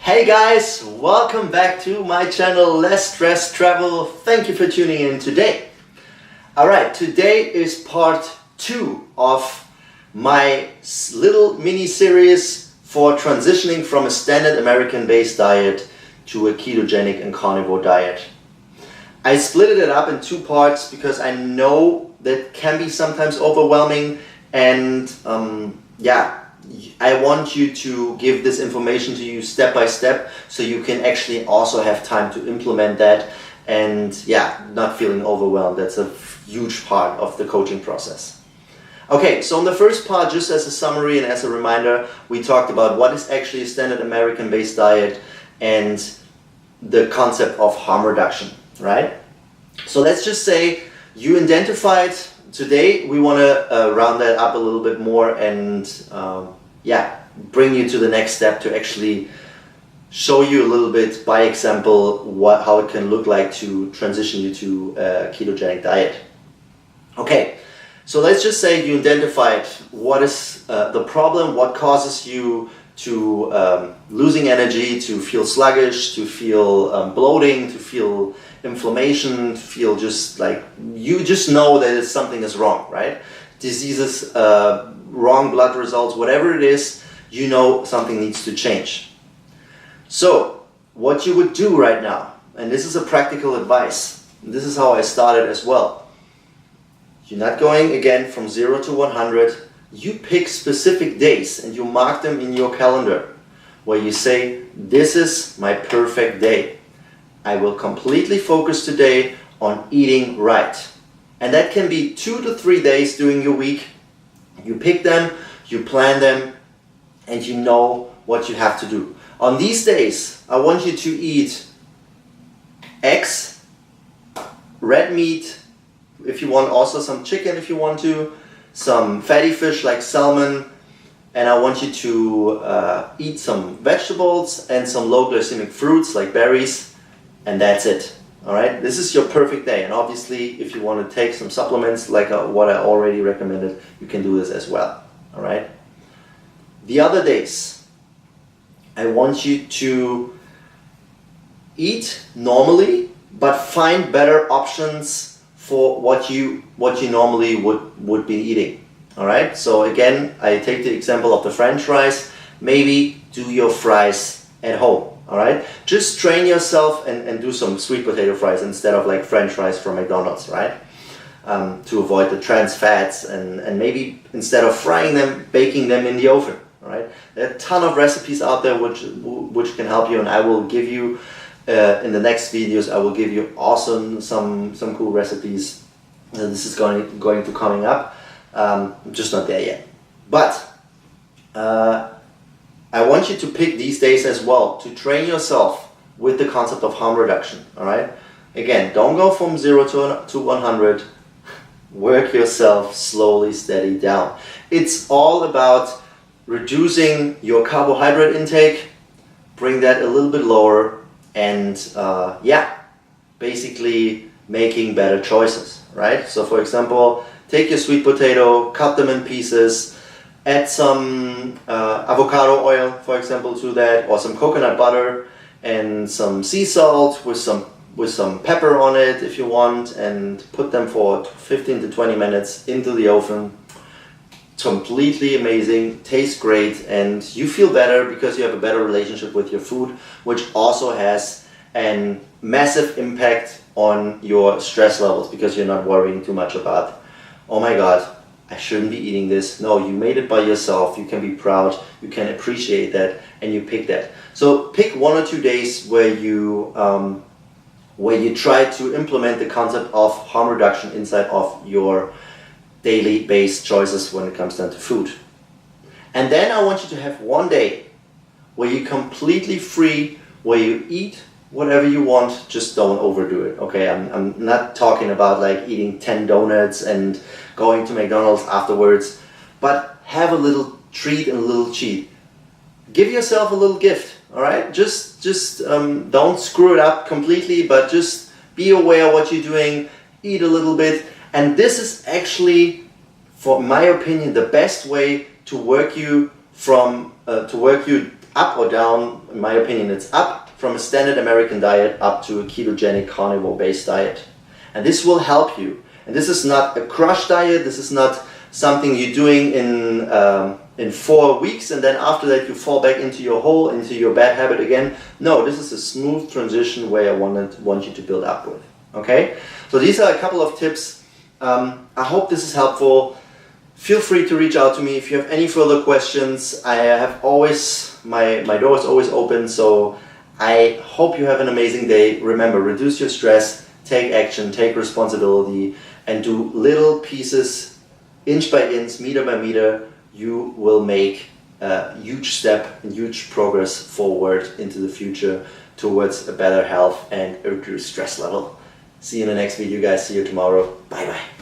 Hey guys, welcome back to my channel Less Stress Travel. Thank you for tuning in today. Alright, today is part 2 of my little mini series for transitioning from a standard American based diet to a ketogenic and carnivore diet. I split it up in 2 parts because I know that can be sometimes overwhelming, and I want you to give this information to you step by step so you can actually also have time to implement that and not feeling overwhelmed. That's a huge part of the coaching process. Okay, so in the first part, just as a summary and as a reminder, we talked about what is actually a standard American based diet and the concept of harm reduction, right? So let's just say you identified. Today we want to round that up a little bit more and bring you to the next step to actually show you a little bit by example how it can look like to transition you to a ketogenic diet. Okay, so let's just say you identified what is the problem, what causes you to losing energy, to feel sluggish, to feel bloating, to feel inflammation, to feel just like you just know that something is wrong, right? Diseases, wrong blood results, whatever it is, you know something needs to change. So what you would do right now, and this is a practical advice, this is how I started as well. You're not going again from 0 to 100. You pick specific days and you mark them in your calendar where you say, this is my perfect day. I will completely focus today on eating right. And that can be 2 to 3 days during your week. You pick them, you plan them, and you know what you have to do. On these days, I want you to eat eggs, red meat, if you want, also some chicken if you want to, some fatty fish like salmon, and I want you to eat some vegetables and some low glycemic fruits like berries, and that's it. Alright, this is your perfect day, and obviously if you want to take some supplements like what I already recommended, you can do this as well. Alright, the other days I want you to eat normally but find better options for what you normally would be eating. Alright, so again I take the example of the French fries. Maybe do your fries at home. Alright, just train yourself and do some sweet potato fries instead of like French fries from McDonald's, right? To avoid the trans fats, and maybe instead of frying them, baking them in the oven. Alright, there are a ton of recipes out there which can help you, and I will give you in the next videos. I will give you also some cool recipes. This is going to coming up. I'm just not there yet, but I want you to pick these days as well to train yourself with the concept of harm reduction. Alright, again, don't go from 0 to 100. Work yourself slowly, steady down. It's all about reducing your carbohydrate intake, bring that a little bit lower, and basically making better choices, right? So for example, take your sweet potato, cut them in pieces, add some avocado oil, for example, to that, or some coconut butter and some sea salt with some pepper on it if you want, and put them for 15 to 20 minutes into the oven. Completely amazing, tastes great, and you feel better because you have a better relationship with your food, which also has a massive impact on your stress levels because you're not worrying too much about, oh my god, I shouldn't be eating this. No, you made it by yourself. You can be proud, you can appreciate that, and you pick that. So pick 1 or 2 days where you try to implement the concept of harm reduction inside of your daily based choices when it comes down to food. And then I want you to have 1 day where you're completely free, where you eat whatever you want, just don't overdo it. Okay, I'm not talking about like eating 10 donuts and going to McDonald's afterwards, but have a little treat and a little cheat. Give yourself a little gift. All right, just don't screw it up completely, but just be aware of what you're doing, eat a little bit, and this is actually, for my opinion, the best way to work you up or down. In my opinion, it's up from a standard American diet up to a ketogenic carnivore-based diet. And this will help you. And this is not a crush diet. This is not something you're doing in 4 weeks and then after that you fall back into your hole, into your bad habit again. No, this is a smooth transition where I want you to build up with. Okay? So these are a couple of tips. I hope this is helpful. Feel free to reach out to me if you have any further questions. I have always, my door is always open, so I hope you have an amazing day. Remember, reduce your stress, take action, take responsibility, and do little pieces, inch by inch, meter by meter. You will make a huge step and huge progress forward into the future towards a better health and a reduced stress level. See you in the next video, guys. See you tomorrow. Bye bye.